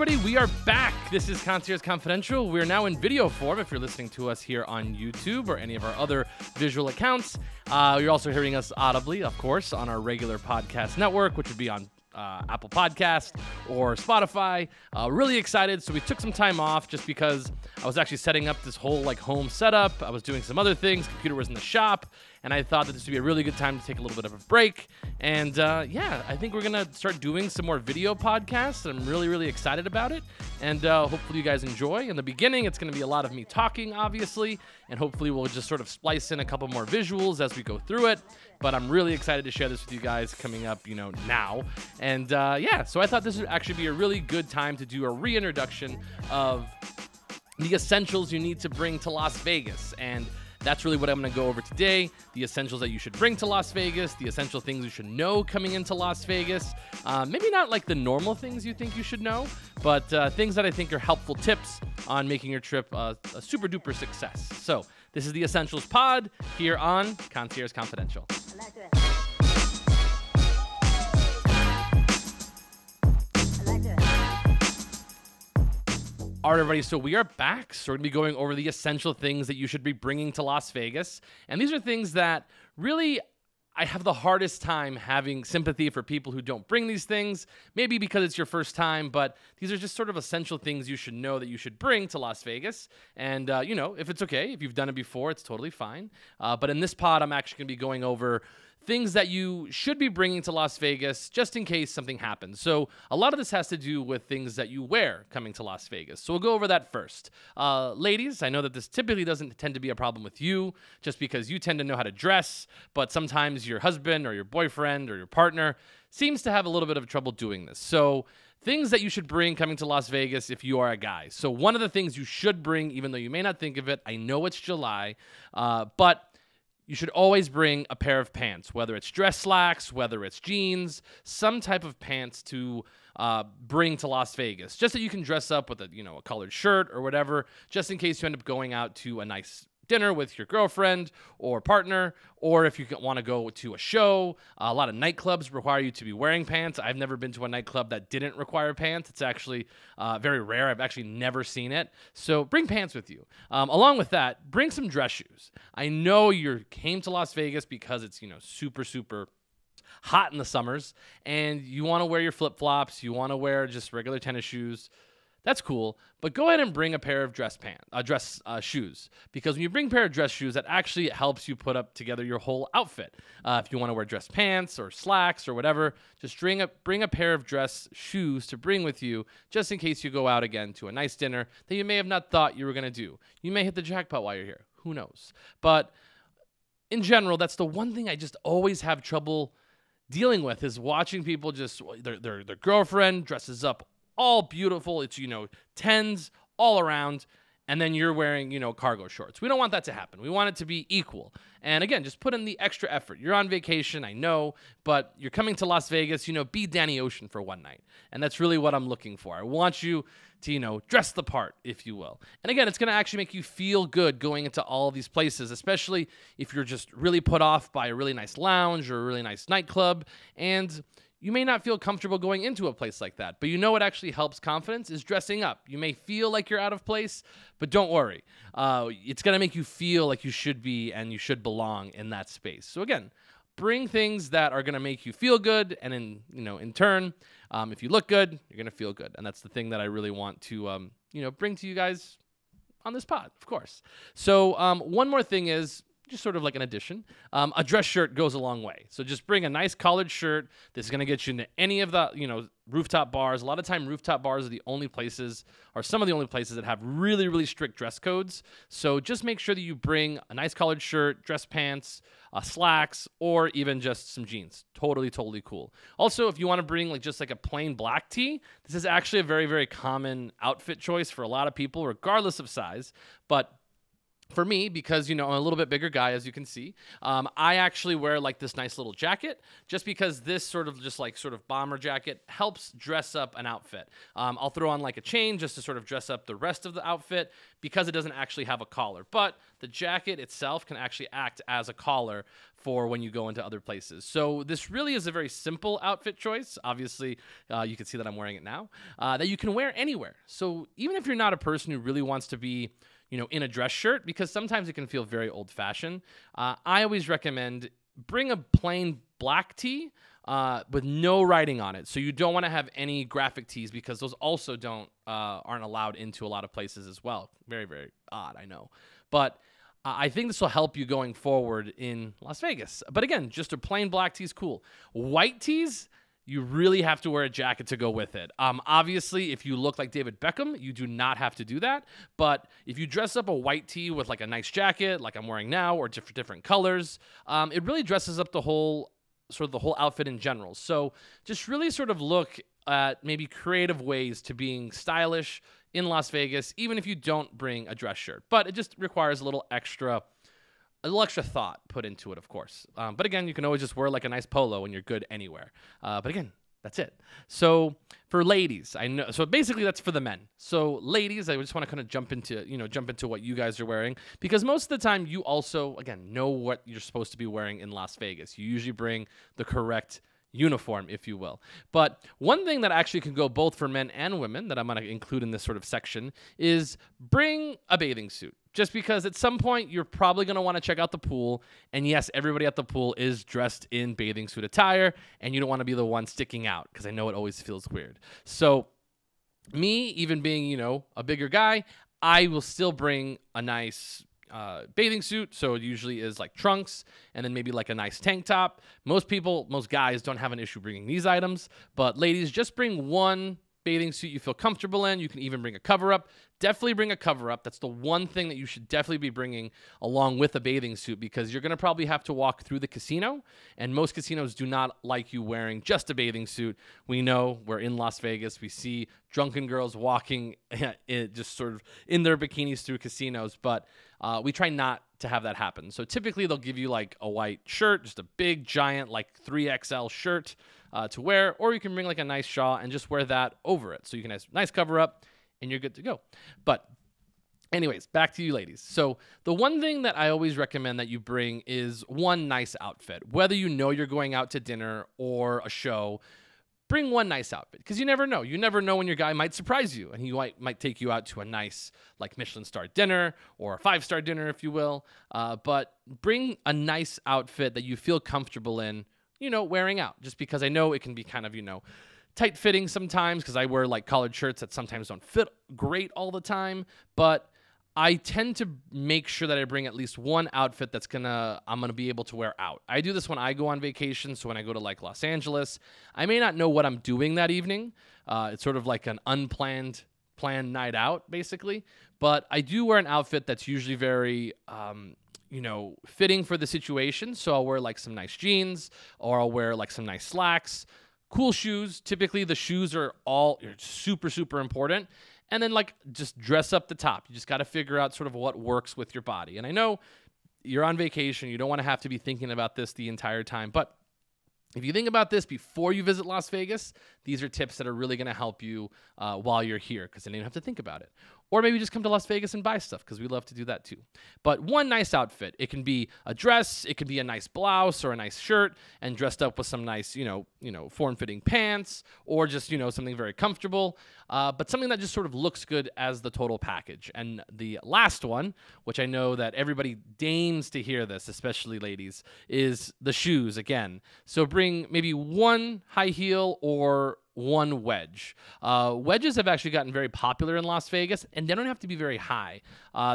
everybody, we are back. This is Concierge Confidential. We're now in video form if you're listening to us here on YouTube or any of our other visual accounts. You're also hearing us audibly, of course, on our regular podcast network, which would be on Apple Podcast or Spotify. Really excited. So we took some time off just because I was actually setting up this whole home setup. I was doing some other things. Computer was in the shop. And I thought that this would be a really good time to take a little bit of a break. And yeah, I think we're going to start doing some more video podcasts. I'm really, really excited about it. And hopefully you guys enjoy. In the beginning, it's going to be a lot of me talking, obviously. And hopefully we'll just sort of splice in a couple more visuals as we go through it. But I'm really excited to share this with you guys coming up, now. And yeah, so I thought this would actually be a really good time to do a reintroduction of the essentials you need to bring to Las Vegas. And that's really what I'm going to go over today. The essentials that you should bring to Las Vegas, the essential things you should know coming into Las Vegas. Maybe not like the normal things you think you should know, but things that I think are helpful tips on making your trip a super duper success. So this is the Essentials Pod here on Concierge Confidential. All right, everybody, so we are back. So we're going to be going over the essential things that you should be bringing to Las Vegas. And these are things that really I have the hardest time having sympathy for people who don't bring these things, maybe because it's your first time, but these are just sort of essential things you should know that you should bring to Las Vegas. And, if it's okay, if you've done it before, it's totally fine. But in this pod, I'm actually going to be going over things that you should be bringing to Las Vegas just in case something happens. So a lot of this has to do with things that you wear coming to Las Vegas. So we'll go over that first. Ladies, I know that this typically doesn't tend to be a problem with you just because you tend to know how to dress, but sometimes your husband or your boyfriend or your partner seems to have a little bit of trouble doing this. So things that you should bring coming to Las Vegas if you are a guy. So one of the things you should bring, even though you may not think of it, I know it's July, but you should always bring a pair of pants, whether it's dress slacks, whether it's jeans, some type of pants to bring to Las Vegas, just so you can dress up with a colored shirt or whatever, just in case you end up going out to a nice dinner with your girlfriend or partner, or if you want to go to a show. A lot of nightclubs require you to be wearing pants. I've never been to a nightclub that didn't require pants. It's actually very rare. I've actually never seen it. So bring pants with you. Along with that, bring some dress shoes. I know you came to Las Vegas because it's super, super hot in the summers, and you want to wear your flip-flops. You want to wear just regular tennis shoes. That's cool, but go ahead and bring a pair of dress shoes, because when you bring a pair of dress shoes, that actually helps you put up together your whole outfit. If you want to wear dress pants or slacks or whatever, just bring a pair of dress shoes to bring with you, just in case you go out again to a nice dinner that you may have not thought you were going to do. You may hit the jackpot while you're here. Who knows? But in general, that's the one thing I just always have trouble dealing with, is watching people just, their girlfriend dresses up all beautiful. It's, 10s all around. And then you're wearing, cargo shorts. We don't want that to happen. We want it to be equal. And again, just put in the extra effort. You're on vacation, I know, but you're coming to Las Vegas, be Danny Ocean for one night. And that's really what I'm looking for. I want you to, dress the part, if you will. And again, it's going to actually make you feel good going into all these places, especially if you're just really put off by a really nice lounge or a really nice nightclub. And you may not feel comfortable going into a place like that, but what actually helps confidence is dressing up. You may feel like you're out of place, but don't worry. It's going to make you feel like you should be and you should belong in that space. So again, bring things that are going to make you feel good, and in turn, if you look good, you're going to feel good. And that's the thing that I really want to bring to you guys on this pod, of course. So one more thing is, just sort of like an addition, a dress shirt goes a long way. So just bring a nice collared shirt. This is going to get you into any of the, rooftop bars. A lot of time, rooftop bars are some of the only places that have really, really strict dress codes. So just make sure that you bring a nice collared shirt, dress pants, slacks, or even just some jeans. Totally, totally cool. Also, if you want to bring just a plain black tee, this is actually a very, very common outfit choice for a lot of people, regardless of size. But For me, because, I'm a little bit bigger guy, as you can see, I actually wear like this nice little jacket just because this sort of bomber jacket helps dress up an outfit. I'll throw on like a chain just to sort of dress up the rest of the outfit because it doesn't actually have a collar. But the jacket itself can actually act as a collar for when you go into other places. So this really is a very simple outfit choice. Obviously, you can see that I'm wearing it now, that you can wear anywhere. So even if you're not a person who really wants to be in a dress shirt, because sometimes it can feel very old-fashioned, I always recommend bring a plain black tee with no writing on it. So you don't want to have any graphic tees because those also aren't allowed into a lot of places as well. Very, very odd, I know. But I think this will help you going forward in Las Vegas. But again, just a plain black tee is cool. White tees, you really have to wear a jacket to go with it. Obviously, if you look like David Beckham, you do not have to do that. But if you dress up a white tee with like a nice jacket, like I'm wearing now, or different colors, it really dresses up the whole outfit in general. So just really sort of look at maybe creative ways to being stylish in Las Vegas, even if you don't bring a dress shirt. But it just requires a little extra thought put into it, of course. But again, you can always just wear like a nice polo and you're good anywhere. But again, that's it. So for ladies, I know. So basically, that's for the men. So ladies, I just want to kind of jump into what you guys are wearing, because most of the time you also, again, know what you're supposed to be wearing in Las Vegas. You usually bring the correct uniform, if you will. But one thing that actually can go both for men and women that I'm going to include in this sort of section is bring a bathing suit. Just because at some point you're probably going to want to check out the pool. And yes, everybody at the pool is dressed in bathing suit attire, and you don't want to be the one sticking out, because I know it always feels weird. So me, even being, a bigger guy, I will still bring a nice bathing suit. So it usually is like trunks and then maybe like a nice tank top. Most guys don't have an issue bringing these items, but ladies, just bring one bathing suit you feel comfortable in. You can even bring a cover-up. Definitely bring a cover-up. That's the one thing that you should definitely be bringing along with a bathing suit, because you're going to probably have to walk through the casino, and most casinos do not like you wearing just a bathing suit. We know we're in Las Vegas. We see drunken girls walking just sort of in their bikinis through casinos, but we try not to have that happen. So typically they'll give you like a white shirt, just a big giant like 3XL shirt to wear, or you can bring like a nice shawl and just wear that over it. So you can have nice cover up and you're good to go. But anyways, back to you ladies. So the one thing that I always recommend that you bring is one nice outfit. Whether you're going out to dinner or a show, bring one nice outfit, because you never know. You never know when your guy might surprise you, and he might take you out to a nice like Michelin star dinner or a 5-star dinner, if you will. But bring a nice outfit that you feel comfortable in, wearing out, just because I know it can be kind of, tight fitting sometimes, because I wear like collared shirts that sometimes don't fit great all the time. But I tend to make sure that I bring at least one outfit I'm gonna be able to wear out. I do this when I go on vacation. So when I go to like Los Angeles, I may not know what I'm doing that evening. It's sort of like an planned night out, basically. But I do wear an outfit that's usually very fitting for the situation. So I'll wear like some nice jeans, or I'll wear like some nice slacks, cool shoes. Typically the shoes are super, super important. And then like just dress up the top. You just got to figure out sort of what works with your body. And I know you're on vacation. You don't want to have to be thinking about this the entire time. But if you think about this before you visit Las Vegas, these are tips that are really going to help you while you're here, because then you don't have to think about it. Or maybe just come to Las Vegas and buy stuff, because we love to do that too. But one nice outfit. It can be a dress, it can be a nice blouse or a nice shirt, and dressed up with some nice, form-fitting pants, or just, something very comfortable. But something that just sort of looks good as the total package. And the last one, which I know that everybody deigns to hear this, especially ladies, is the shoes again. So bring maybe one high heel or one wedge. Wedges have actually gotten very popular in Las Vegas, and they don't have to be very high.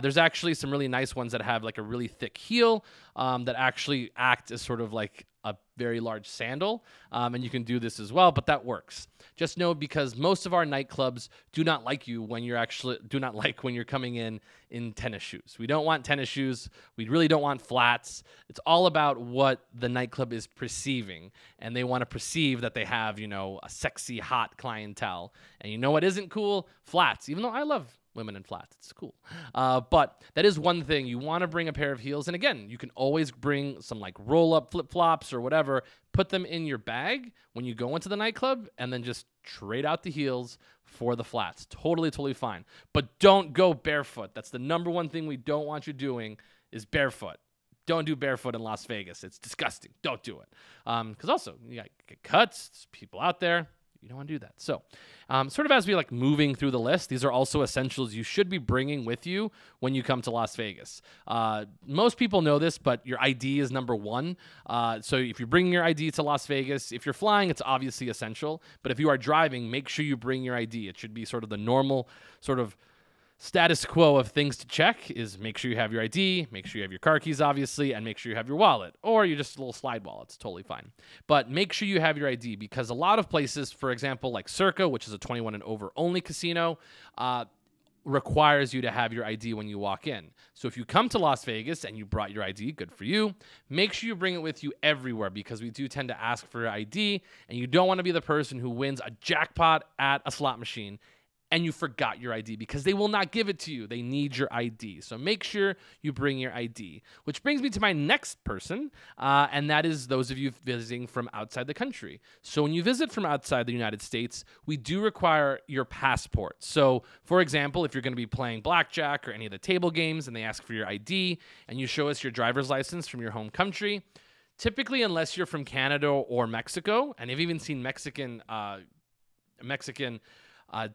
There's actually some really nice ones that have like a really thick heel that actually act as sort of like a very large sandal, and you can do this as well, but that works. Just know, because most of our nightclubs do not like when you're coming in tennis shoes. We don't want tennis shoes. We really don't want flats. It's all about what the nightclub is perceiving, and they want to perceive that they have, a sexy, hot clientele. And you know what isn't cool? Flats. Even though I love women in flats. It's cool. But that is one thing. You want to bring a pair of heels. And again, you can always bring some like roll-up flip-flops or whatever. Put them in your bag when you go into the nightclub and then just trade out the heels for the flats. Totally, totally fine. But don't go barefoot. That's the number one thing we don't want you doing is barefoot. Don't do barefoot in Las Vegas. It's disgusting. Don't do it. Because also, you got cuts, there's people out there. You don't want to do that. So sort of as we like moving through the list, these are also essentials you should be bringing with you when you come to Las Vegas. Most people know this, but your ID is number one. So if you're bringing your ID to Las Vegas, if you're flying, it's obviously essential. But if you are driving, make sure you bring your ID. It should be sort of the normal sort of status quo of things to check is make sure you have your ID, make sure you have your car keys, obviously, and make sure you have your wallet, or you're just a little slide wallet. It's totally fine. But make sure you have your ID because a lot of places, for example, like Circa, which is a 21 and over only casino, requires you to have your ID when you walk in. So if you come to Las Vegas and you brought your ID, good for you. Make sure you bring it with you everywhere because we do tend to ask for your ID, and you don't want to be the person who wins a jackpot at a slot machine and you forgot your ID because they will not give it to you. They need your ID. So make sure you bring your ID, which brings me to my next person, and that is those of you visiting from outside the country. So when you visit from outside the United States, we do require your passport. So for example, if you're going to be playing blackjack or any of the table games and they ask for your ID and you show us your driver's license from your home country, typically unless you're from Canada or Mexico, and I've even seen Mexican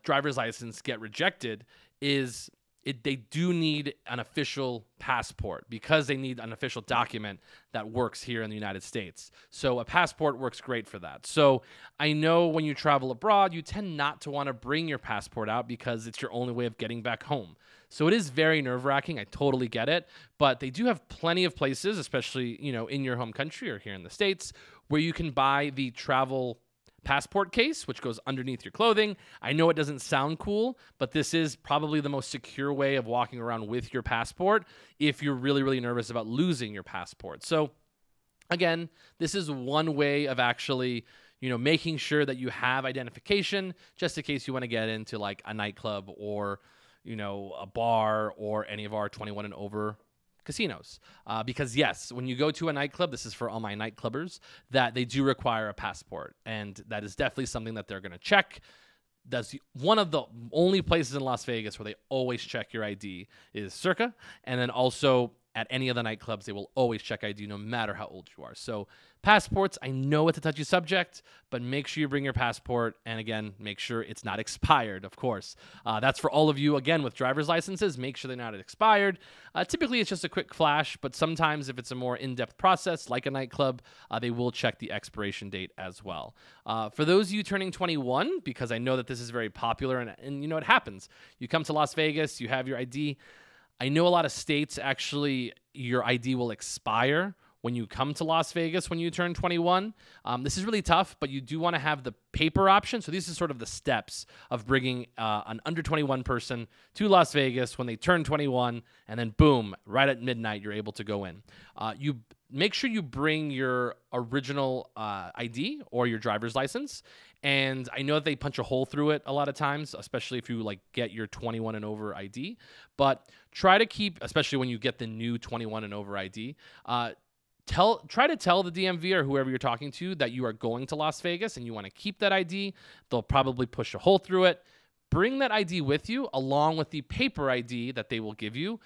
driver's license get rejected, they do need an official passport because they need an official document that works here in the United States. So a passport works great for that. So I know when you travel abroad, you tend not to want to bring your passport out because it's your only way of getting back home. So it is very nerve-wracking. I totally get it. But they do have plenty of places, especially, in your home country or here in the States, where you can buy the travel passport case, which goes underneath your clothing. I know it doesn't sound cool, but this is probably the most secure way of walking around with your passport if you're really, really nervous about losing your passport. So again, this is one way of actually, making sure that you have identification just in case you want to get into like a nightclub or, a bar or any of our 21 and over casinos. Because yes, when you go to a nightclub, this is for all my nightclubbers, that they do require a passport. And that is definitely something that they're going to check. That's one of the only places in Las Vegas where they always check your ID is Circa. And then also at any of the nightclubs, they will always check ID no matter how old you are. So passports, I know it's a touchy subject, but make sure you bring your passport. And again, make sure it's not expired, of course. That's for all of you, again, with driver's licenses. Make sure they're not expired. Typically, it's just a quick flash, but sometimes if it's a more in-depth process, like a nightclub, they will check the expiration date as well. For those of you turning 21, because I know that this is very popular, and it happens. You come to Las Vegas, you have your ID. I know a lot of states, actually, your ID will expire when you come to Las Vegas when you turn 21. This is really tough, but you do want to have the paper option. So these are sort of the steps of bringing an under 21 person to Las Vegas when they turn 21, and then boom, right at midnight, you're able to go in. You make sure you bring your original ID or your driver's license. And I know that they punch a hole through it a lot of times, especially if you get your 21 and over ID. But try to keep, especially when you get the new 21 and over ID, try to tell the DMV or whoever you're talking to that you are going to Las Vegas and you want to keep that ID. They'll probably push a hole through it. Bring that ID with you along with the paper ID that they will give you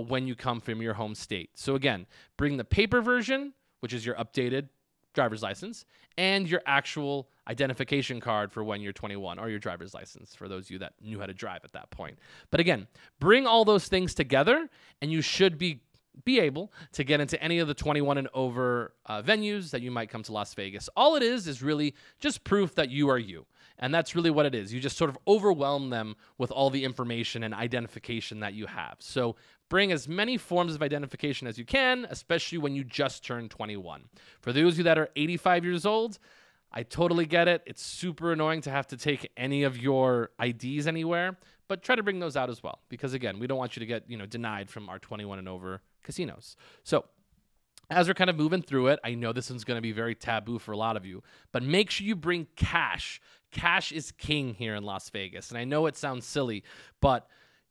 when you come from your home state. So again, bring the paper version, which is your updated driver's license, and your actual identification card for when you're 21, or your driver's license for those of you that knew how to drive at that point. But again, bring all those things together and you should be able to get into any of the 21 and over venues that you might come to Las Vegas. All it is really just proof that you are you. And that's really what it is. You just sort of overwhelm them with all the information and identification that you have. So bring as many forms of identification as you can, especially when you just turned 21. For those of you that are 85 years old, I totally get it. It's super annoying to have to take any of your IDs anywhere, but try to bring those out as well. Because again, we don't want you to get, denied from our 21 and over casinos. So as we're kind of moving through it, I know this one's going to be very taboo for a lot of you, but make sure you bring cash. Cash is king here in Las Vegas. And I know it sounds silly, but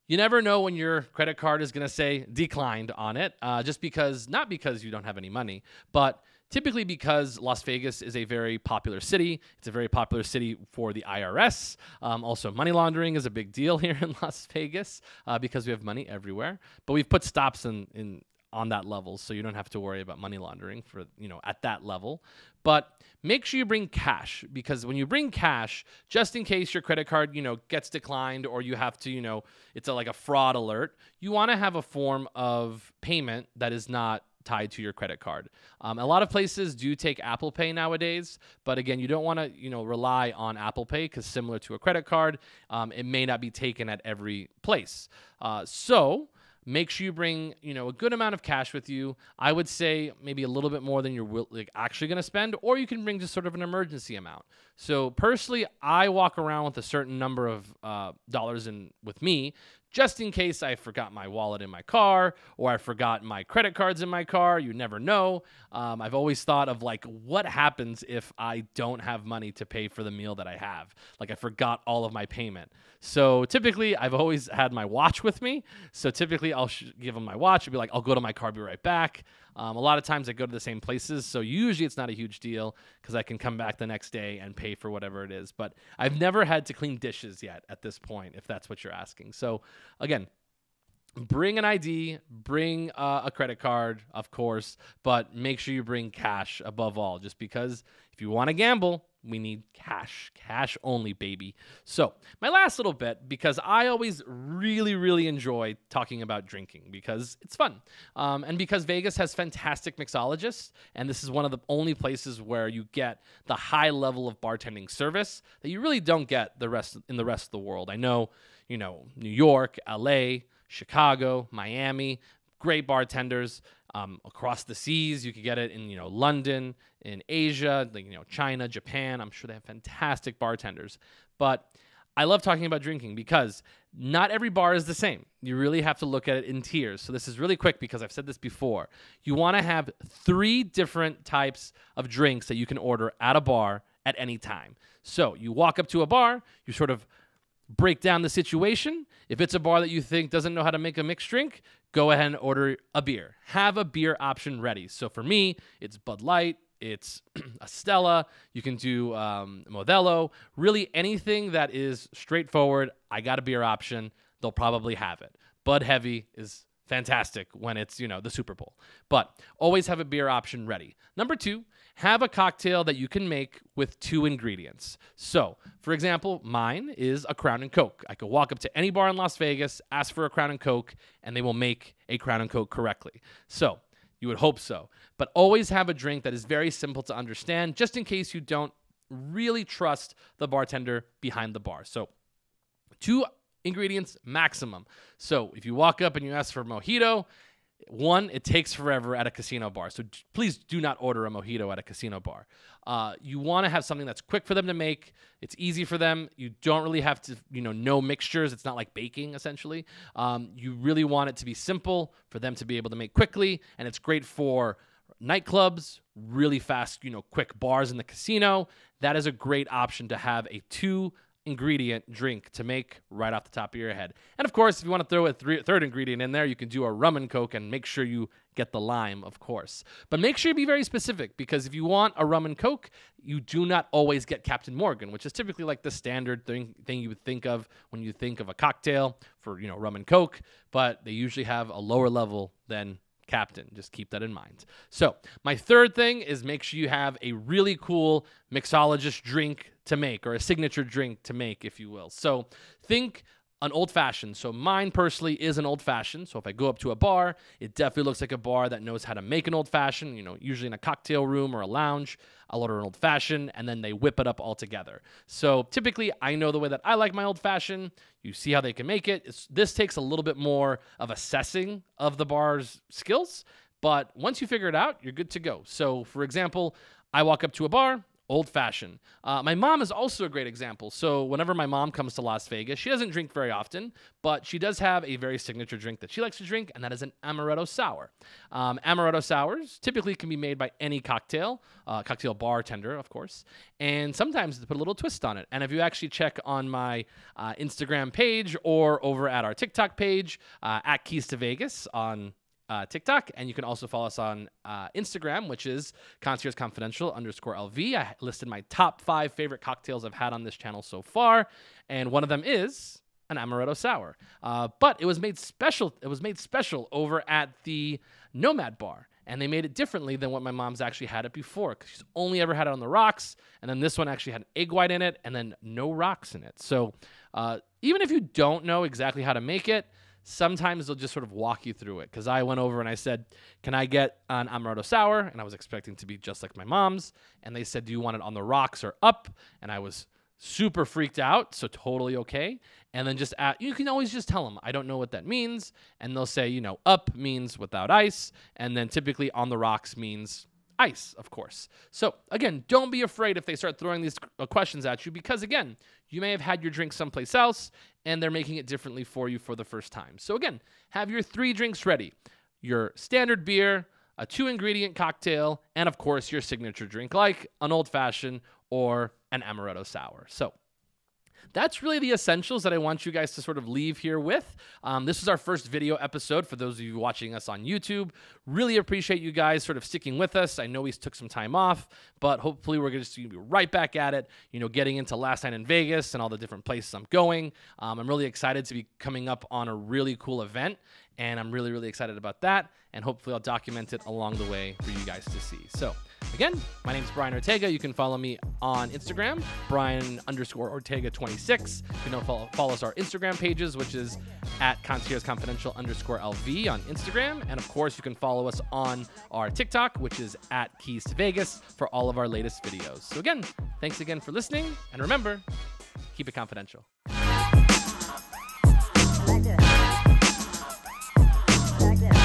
You never know when your credit card is going to say declined on it, just because, not because you don't have any money, but typically because Las Vegas is a very popular city. It's a very popular city for the IRS. Also, money laundering is a big deal here in Las Vegas because we have money everywhere. But we've put stops in on that level, so you don't have to worry about money laundering for, at that level. But make sure you bring cash, because when you bring cash, just in case your credit card, gets declined, or you have to, it's like a fraud alert, you want to have a form of payment that is not tied to your credit card. A lot of places do take Apple Pay nowadays, but again, you don't want to, rely on Apple Pay, because similar to a credit card, it may not be taken at every place. So make sure you bring, a good amount of cash with you. I would say maybe a little bit more than you're actually going to spend, or you can bring just sort of an emergency amount. So personally, I walk around with a certain number of dollars with me, just in case I forgot my wallet in my car, or I forgot my credit cards in my car. You never know. I've always thought of what happens if I don't have money to pay for the meal that I have? Like, I forgot all of my payment. So typically, I've always had my watch with me. So typically, I'll give them my watch and be like, I'll go to my car, be right back. A lot of times I go to the same places, so usually it's not a huge deal because I can come back the next day and pay for whatever it is. But I've never had to clean dishes yet at this point, if that's what you're asking. So again, bring an ID, bring a credit card, of course, but make sure you bring cash above all, just because if you want to gamble, we need cash. Cash only, baby. So my last little bit, because I always really, really enjoy talking about drinking because it's fun. And because Vegas has fantastic mixologists, and this is one of the only places where you get the high level of bartending service that you really don't get in the rest of the world. I know, New York, LA, Chicago, Miami, great bartenders. Across the seas, you could get it in, London, in Asia, China, Japan. I'm sure they have fantastic bartenders. But I love talking about drinking because not every bar is the same. You really have to look at it in tiers. So this is really quick because I've said this before. You want to have 3 different types of drinks that you can order at a bar at any time. So you walk up to a bar, you sort of break down the situation. If it's a bar that you think doesn't know how to make a mixed drink, go ahead and order a beer. Have a beer option ready. So for me, it's Bud Light, it's a Stella, you can do Modelo, really anything that is straightforward. I got a beer option, they'll probably have it. Bud Heavy is fantastic when it's, the Super Bowl. But always have a beer option ready. Number 2, have a cocktail that you can make with 2 ingredients. So, for example, mine is a Crown and Coke. I could walk up to any bar in Las Vegas, ask for a Crown and Coke, and they will make a Crown and Coke correctly. So, you would hope so. But always have a drink that is very simple to understand, just in case you don't really trust the bartender behind the bar. So, 2 ingredients maximum. So, if you walk up and you ask for a mojito, 1, it takes forever at a casino bar. So please do not order a mojito at a casino bar. You want to have something that's quick for them to make. It's easy for them. You don't really have to, know mixtures. It's not like baking, essentially. You really want it to be simple for them to be able to make quickly. And it's great for nightclubs, really fast, quick bars in the casino. That is a great option to have a 2-ingredient drink to make right off the top of your head. And of course, if you want to throw a third ingredient in there, you can do a rum and Coke, and make sure you get the lime, of course. But make sure you be very specific, because if you want a rum and Coke, you do not always get Captain Morgan, which is typically like the standard thing you would think of when you think of a cocktail for, rum and Coke, but they usually have a lower level than Captain. Just keep that in mind. So my third thing is make sure you have a really cool mixologist drink to make, or a signature drink to make, if you will. So think an old-fashioned. So mine personally is an old-fashioned. So if I go up to a bar, it definitely looks like a bar that knows how to make an old-fashioned, usually in a cocktail room or a lounge. I'll order an old-fashioned, and then they whip it up all together. So typically, I know the way that I like my old-fashioned. You see how they can make it. This takes a little bit more of assessing of the bar's skills, but once you figure it out, you're good to go. So for example, I walk up to a bar, Old fashioned. My mom is also a great example. So whenever my mom comes to Las Vegas, she doesn't drink very often, but she does have a very signature drink that she likes to drink, and that is an amaretto sour. Amaretto sours typically can be made by any cocktail bartender, of course, and sometimes they put a little twist on it. And if you actually check on my Instagram page or over at our TikTok page, at Keys to Vegas on TikTok, and you can also follow us on Instagram, which is Concierge Confidential _LV. I listed my top 5 favorite cocktails I've had on this channel so far, and one of them is an amaretto sour. But it was made special. It was made special over at the Nomad Bar, and they made it differently than what my mom's actually had it before, because she's only ever had it on the rocks, and then this one actually had egg white in it, and then no rocks in it. So even if you don't know exactly how to make it, sometimes they'll just sort of walk you through it. Because I went over and I said, can I get an amaretto sour? And I was expecting to be just like my mom's. And they said, do you want it on the rocks or up? And I was super freaked out, so totally okay. And then you can always just tell them, I don't know what that means. And they'll say, up means without ice. And then typically on the rocks means ice, of course. So again, don't be afraid if they start throwing these questions at you, because again, you may have had your drink someplace else and they're making it differently for you for the first time. So again, have your 3 drinks ready: your standard beer, a 2-ingredient cocktail, and of course your signature drink like an old fashioned or an amaretto sour. So that's really the essentials that I want you guys to sort of leave here with. This is our first video episode for those of you watching us on YouTube. Really appreciate you guys sort of sticking with us. I know we took some time off, but hopefully we're going to be right back at it, getting into last night in Vegas and all the different places I'm going. I'm really excited to be coming up on a really cool event, and I'm really, really excited about that. And hopefully I'll document it along the way for you guys to see. So again, my name is Brian Ortega. You can follow me on Instagram, Brian_Ortega26. You can follow us our Instagram pages, which is at Concierge Confidential _LV on Instagram. And of course, you can follow us on our TikTok, which is at Keys to Vegas, for all of our latest videos. So again, thanks again for listening. And remember, keep it confidential. Like this.